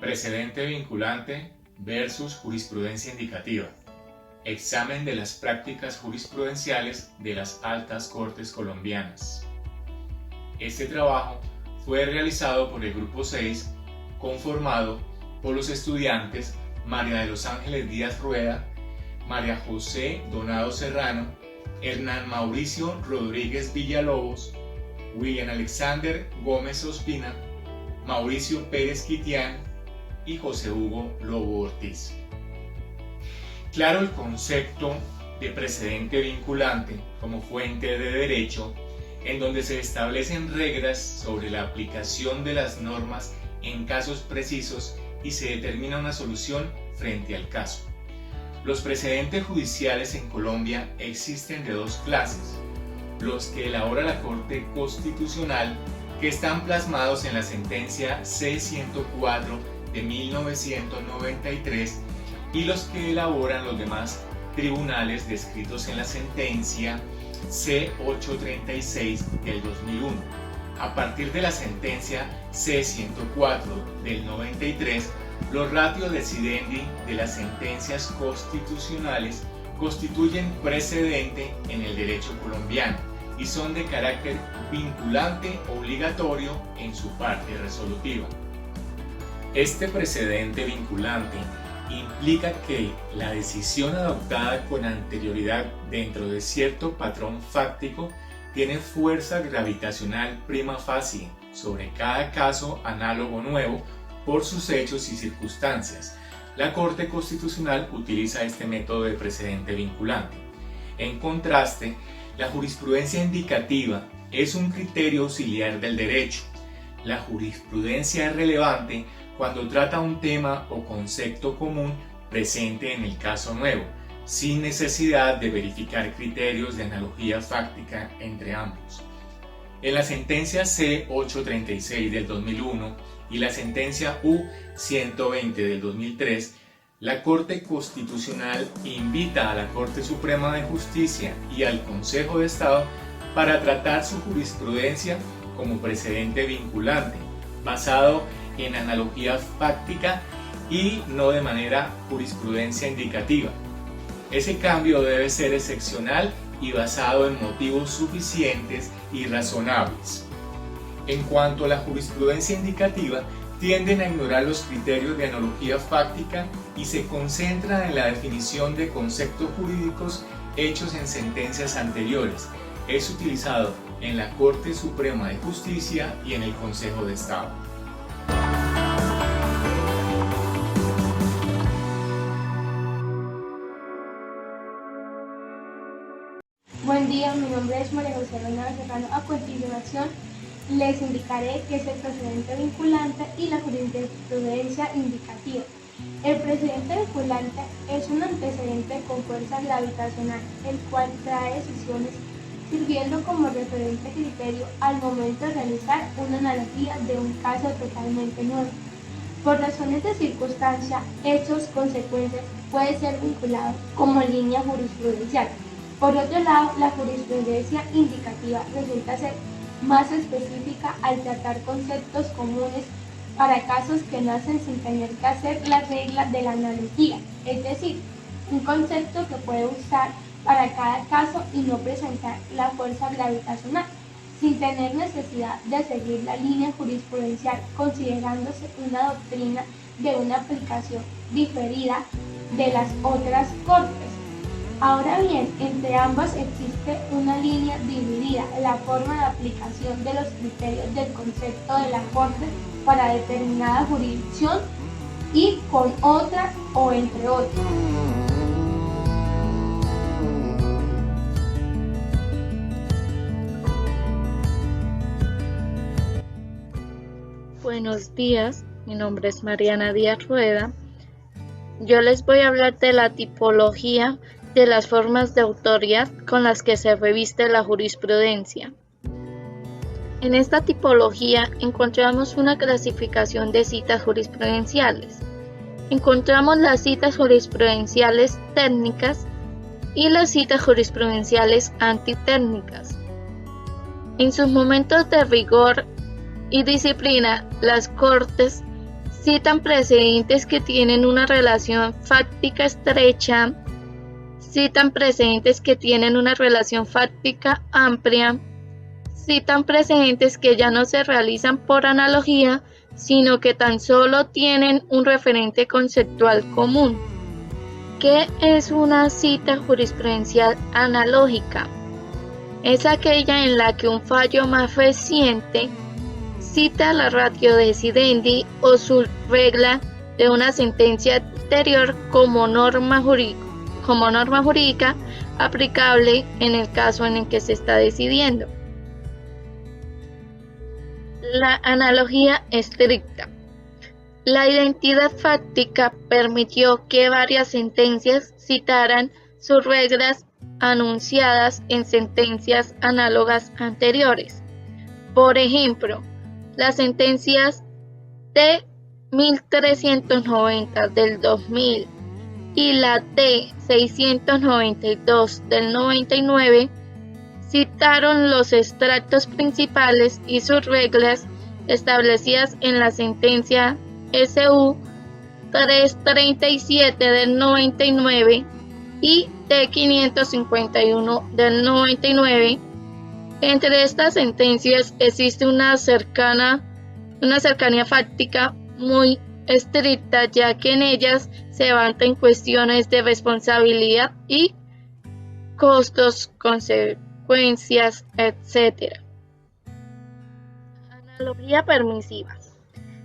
Precedente vinculante versus jurisprudencia indicativa. Examen de las prácticas jurisprudenciales de las altas cortes colombianas. Este trabajo fue realizado por el Grupo 6, conformado por los estudiantes María de los Ángeles Díaz Rueda, María José Donado Serrano, Hernán Mauricio Rodríguez Villalobos, William Alexander Gómez Ospina, Mauricio Pérez Quitián y José Hugo Lobo Ortiz. Claro el concepto de precedente vinculante como fuente de derecho, en donde se establecen reglas sobre la aplicación de las normas en casos precisos y se determina una solución frente al caso. Los precedentes judiciales en Colombia existen de dos clases: los que elabora la Corte Constitucional, que están plasmados en la sentencia C-104 de 1993, y los que elaboran los demás tribunales descritos en la sentencia C-836 del 2001. A partir de la sentencia C-104 del 93, los ratio decidendi de las sentencias constitucionales constituyen precedente en el derecho colombiano y son de carácter vinculante obligatorio en su parte resolutiva. Este precedente vinculante implica que la decisión adoptada con anterioridad dentro de cierto patrón fáctico tiene fuerza gravitacional prima facie sobre cada caso análogo nuevo por sus hechos y circunstancias. La Corte Constitucional utiliza este método de precedente vinculante. En contraste, la jurisprudencia indicativa es un criterio auxiliar del derecho. La jurisprudencia es relevante cuando trata un tema o concepto común presente en el caso nuevo, sin necesidad de verificar criterios de analogía fáctica entre ambos. En la sentencia C-836 del 2001 y la sentencia U-120 del 2003, la Corte Constitucional invita a la Corte Suprema de Justicia y al Consejo de Estado para tratar su jurisprudencia como precedente vinculante, basado en analogía fáctica y no de manera jurisprudencia indicativa. Ese cambio debe ser excepcional y basado en motivos suficientes y razonables. En cuanto a la jurisprudencia indicativa, tienden a ignorar los criterios de analogía fáctica y se concentran en la definición de conceptos jurídicos hechos en sentencias anteriores. Es utilizado en la Corte Suprema de Justicia y en el Consejo de Estado. Buen día, mi nombre es María José Donado Serrano. A continuación les indicaré qué es el precedente vinculante y la jurisprudencia indicativa. El precedente vinculante es un antecedente con fuerza gravitacional, el cual trae decisiones sirviendo como referente criterio al momento de realizar una analogía de un caso totalmente nuevo. Por razones de circunstancia, hechos, consecuencias, puede ser vinculado como línea jurisprudencial. Por otro lado, la jurisprudencia indicativa resulta ser más específica al tratar conceptos comunes para casos que nacen sin tener que hacer las reglas de la analogía, es decir, un concepto que puede usar para cada caso y no presentar la fuerza gravitacional, sin tener necesidad de seguir la línea jurisprudencial, considerándose una doctrina de una aplicación diferida de las otras cortes. Ahora bien, entre ambas existe una línea dividida, la forma de aplicación de los criterios del concepto de la Corte para determinada jurisdicción y con otra o entre otras. Buenos días, mi nombre es Mariana Díaz Rueda. Yo les voy a hablar de la tipología de las formas de autoridad con las que se reviste la jurisprudencia. En esta tipología encontramos una clasificación de citas jurisprudenciales. Encontramos las citas jurisprudenciales técnicas y las citas jurisprudenciales antitécnicas. En sus momentos de rigor y disciplina, las Cortes citan precedentes que tienen una relación fáctica estrecha, citan precedentes que tienen una relación fáctica amplia, citan precedentes que ya no se realizan por analogía, sino que tan solo tienen un referente conceptual común. ¿Qué es una cita jurisprudencial analógica? Es aquella en la que un fallo más reciente cita la ratio decidendi o su regla de una sentencia anterior como norma jurídica aplicable en el caso en el que se está decidiendo. La analogía estricta. La identidad fáctica permitió que varias sentencias citaran sus reglas anunciadas en sentencias análogas anteriores. Por ejemplo, las sentencias T 1390 del 2000 y la T 692 del 99 citaron los extractos principales y sus reglas establecidas en la sentencia SU 337 del 99 y T 551 del 99. Entre estas sentencias existe una cercanía fáctica muy estricta, ya que en ellas se levantan cuestiones de responsabilidad y costos, consecuencias, etc. Analogía permisiva.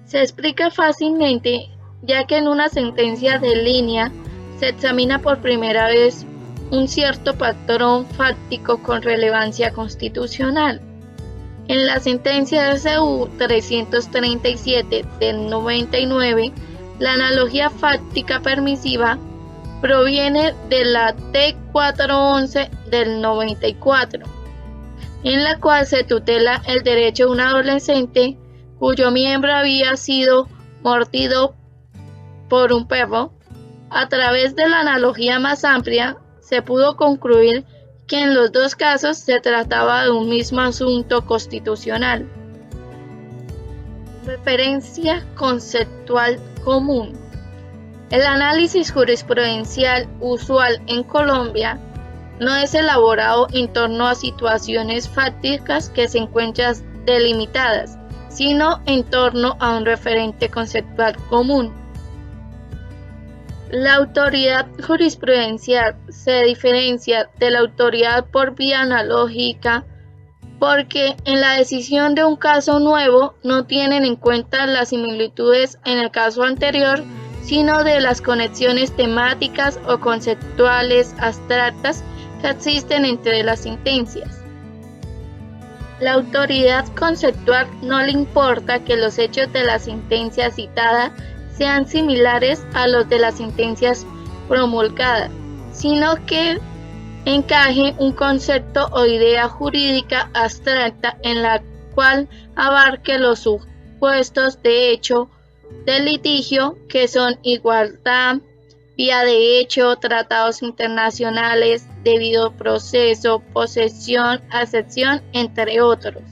Se explica fácilmente, ya que en una sentencia de línea se examina por primera vez un cierto patrón fáctico con relevancia constitucional. En la sentencia SU 337 del 99, la analogía fáctica permisiva proviene de la T 411 del 94, en la cual se tutela el derecho de un adolescente cuyo miembro había sido mordido por un perro. A través de la analogía más amplia, se pudo concluir que en los dos casos se trataba de un mismo asunto constitucional. Referencia conceptual común. El análisis jurisprudencial usual en Colombia no es elaborado en torno a situaciones fácticas que se encuentran delimitadas, sino en torno a un referente conceptual común. La autoridad jurisprudencial se diferencia de la autoridad por vía analógica porque en la decisión de un caso nuevo no tienen en cuenta las similitudes en el caso anterior, sino de las conexiones temáticas o conceptuales abstractas que existen entre las sentencias. La autoridad conceptual no le importa que los hechos de la sentencia citada sean similares a los de las sentencias promulgadas, sino que encaje un concepto o idea jurídica abstracta en la cual abarque los supuestos de hecho del litigio, que son igualdad, vía de hecho, tratados internacionales, debido proceso, posesión, acepción, entre otros.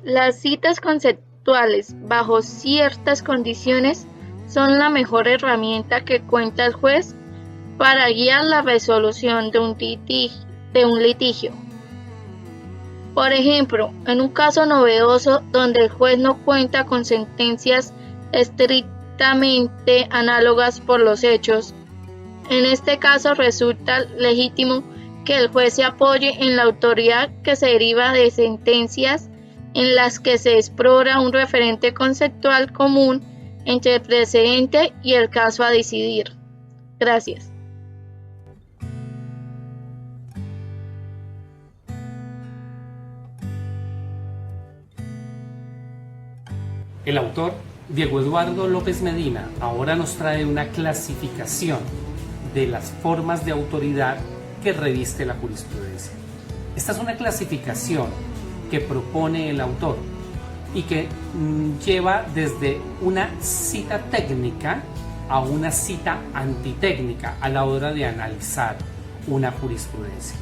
Las citas conceptuales bajo ciertas condiciones son la mejor herramienta que cuenta el juez para guiar la resolución de un litigio. Por ejemplo, en un caso novedoso donde el juez no cuenta con sentencias estrictamente análogas por los hechos, en este caso resulta legítimo que el juez se apoye en la autoridad que se deriva de sentencias en las que se explora un referente conceptual común entre el precedente y el caso a decidir. Gracias. El autor, Diego Eduardo López Medina, ahora nos trae una clasificación de las formas de autoridad que reviste la jurisprudencia. Esta es una clasificación que propone el autor y que lleva desde una cita técnica a una cita antitécnica a la hora de analizar una jurisprudencia.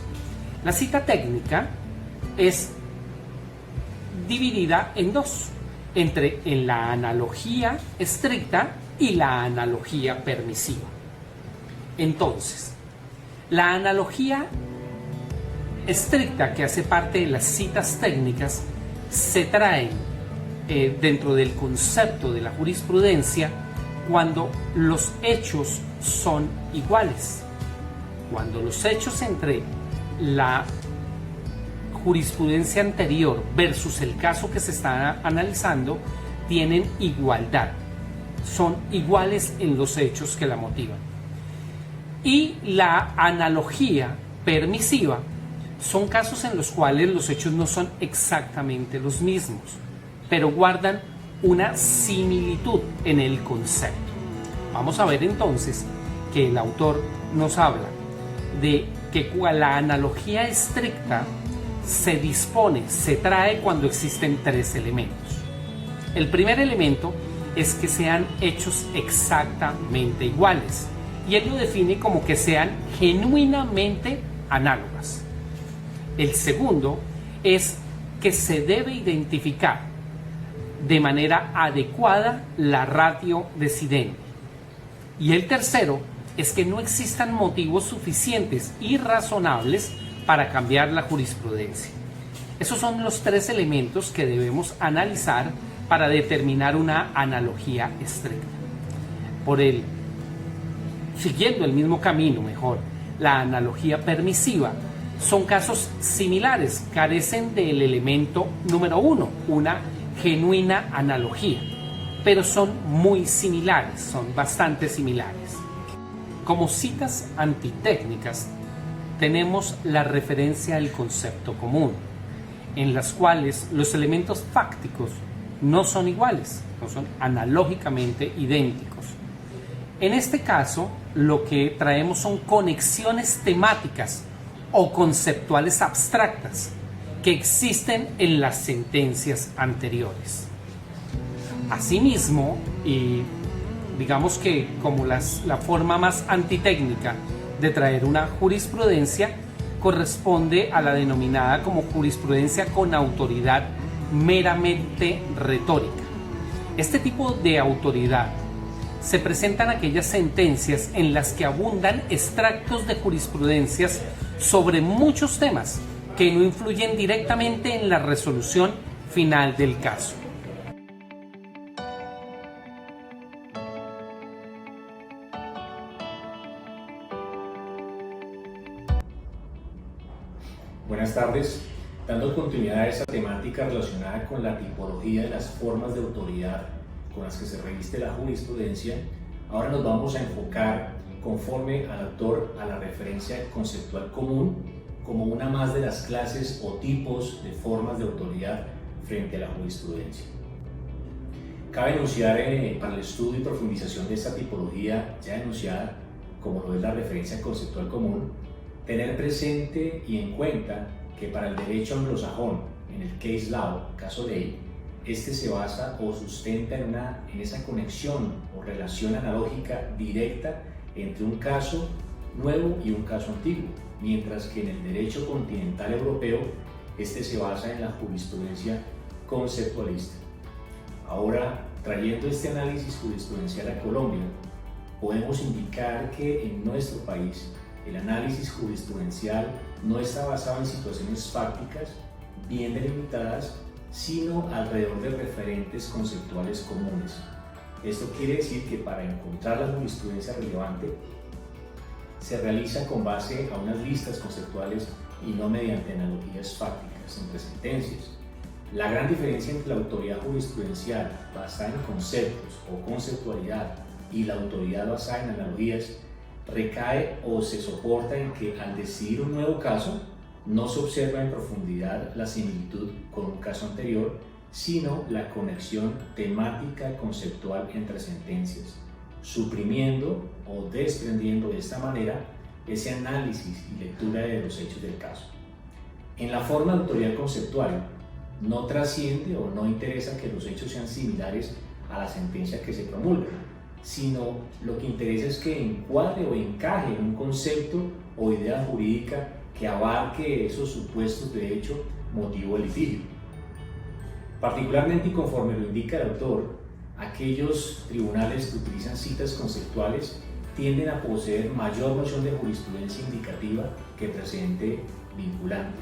La cita técnica es dividida en dos. en la analogía estricta y la analogía permisiva. Entonces, la analogía estricta, que hace parte de las citas técnicas, se trae dentro del concepto de la jurisprudencia cuando los hechos son iguales. Cuando los hechos entre la jurisprudencia anterior versus el caso que se está analizando tienen igualdad, son iguales en los hechos que la motivan. Y la analogía permisiva son casos en los cuales los hechos no son exactamente los mismos, pero guardan una similitud en el concepto. Vamos a ver entonces que el autor nos habla de que la analogía estricta se dispone, se trae cuando existen tres elementos. El primer elemento es que sean hechos exactamente iguales, y él lo define como que sean genuinamente análogas. El segundo es que se debe identificar de manera adecuada la ratio decidendi. Y el tercero es que no existan motivos suficientes y razonables para cambiar la jurisprudencia. Esos son los tres elementos que debemos analizar para determinar una analogía estricta. Siguiendo el mismo camino, la analogía permisiva son casos similares, carecen del elemento número uno, una genuina analogía, pero son muy similares, son bastante similares. Como citas antitécnicas, tenemos la referencia al concepto común, en las cuales los elementos fácticos no son iguales, no son analógicamente idénticos. En este caso, lo que traemos son conexiones temáticas o conceptuales abstractas que existen en las sentencias anteriores. Asimismo, y digamos que como la forma más antitécnica de traer una jurisprudencia, corresponde a la denominada como jurisprudencia con autoridad meramente retórica. Este tipo de autoridad se presentan aquellas sentencias en las que abundan extractos de jurisprudencias sobre muchos temas que no influyen directamente en la resolución final del caso. Buenas tardes. Dando continuidad a esta temática relacionada con la tipología de las formas de autoridad con las que se reviste la jurisprudencia, ahora nos vamos a enfocar, conforme al autor, a la referencia conceptual común como una más de las clases o tipos de formas de autoridad frente a la jurisprudencia. Cabe enunciar para el estudio y profundización de esta tipología ya enunciada, como lo es la referencia conceptual común, tener presente y en cuenta que para el derecho anglosajón, en el case law, caso ley, este se basa o sustenta en esa conexión o relación analógica directa entre un caso nuevo y un caso antiguo, mientras que en el derecho continental europeo este se basa en la jurisprudencia conceptualista. Ahora, trayendo este análisis jurisprudencial a Colombia, podemos indicar que en nuestro país el análisis jurisprudencial no está basado en situaciones fácticas bien delimitadas, sino alrededor de referentes conceptuales comunes. Esto quiere decir que para encontrar la jurisprudencia relevante se realiza con base a unas listas conceptuales y no mediante analogías fácticas entre sentencias. La gran diferencia entre la autoridad jurisprudencial basada en conceptos o conceptualidad y la autoridad basada en analogías recae o se soporta en que al decidir un nuevo caso no se observa en profundidad la similitud con un caso anterior, sino la conexión temática conceptual entre sentencias, suprimiendo o desprendiendo de esta manera ese análisis y lectura de los hechos del caso. En la forma de autoridad conceptual, no trasciende o no interesa que los hechos sean similares a la sentencia que se promulga, sino lo que interesa es que encuadre o encaje en un concepto o idea jurídica que abarque esos supuestos de hecho, motivo del litigio. Particularmente y conforme lo indica el autor, aquellos tribunales que utilizan citas conceptuales tienden a poseer mayor noción de jurisprudencia indicativa que precedente vinculante.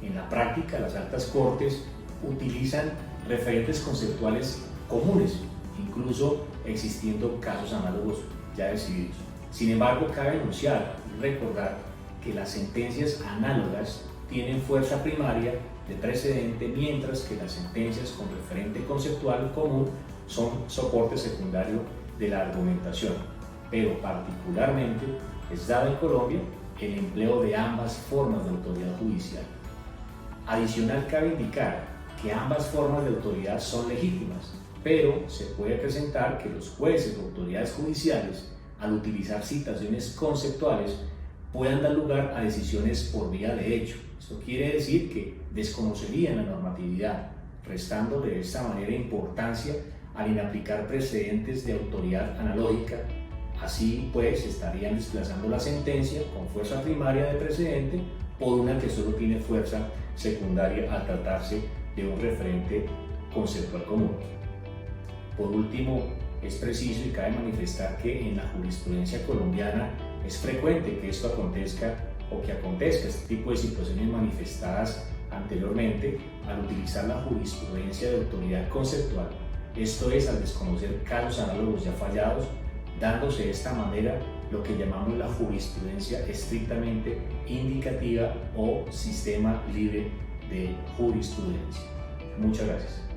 En la práctica, las altas cortes utilizan referentes conceptuales comunes, incluso existiendo casos análogos ya decididos. Sin embargo, cabe enunciar y recordar que las sentencias análogas tienen fuerza primaria de precedente, mientras que las sentencias con referente conceptual común son soporte secundario de la argumentación. Pero particularmente es dado en Colombia el empleo de ambas formas de autoridad judicial. Adicional, cabe indicar que ambas formas de autoridad son legítimas, pero se puede presentar que los jueces o autoridades judiciales, al utilizar citaciones conceptuales, puedan dar lugar a decisiones por vía de hecho. Esto quiere decir que desconocerían la normatividad, restándole de esta manera importancia al inaplicar precedentes de autoridad analógica. Así pues, estarían desplazando la sentencia con fuerza primaria de precedente por una que solo tiene fuerza secundaria al tratarse de un referente conceptual común. Por último, es preciso y cabe manifestar que en la jurisprudencia colombiana es frecuente que esto acontezca o que acontezca este tipo de situaciones manifestadas anteriormente al utilizar la jurisprudencia de autoridad conceptual, esto es, al desconocer casos análogos ya fallados, dándose de esta manera lo que llamamos la jurisprudencia estrictamente indicativa o sistema libre de jurisprudencia. Muchas gracias.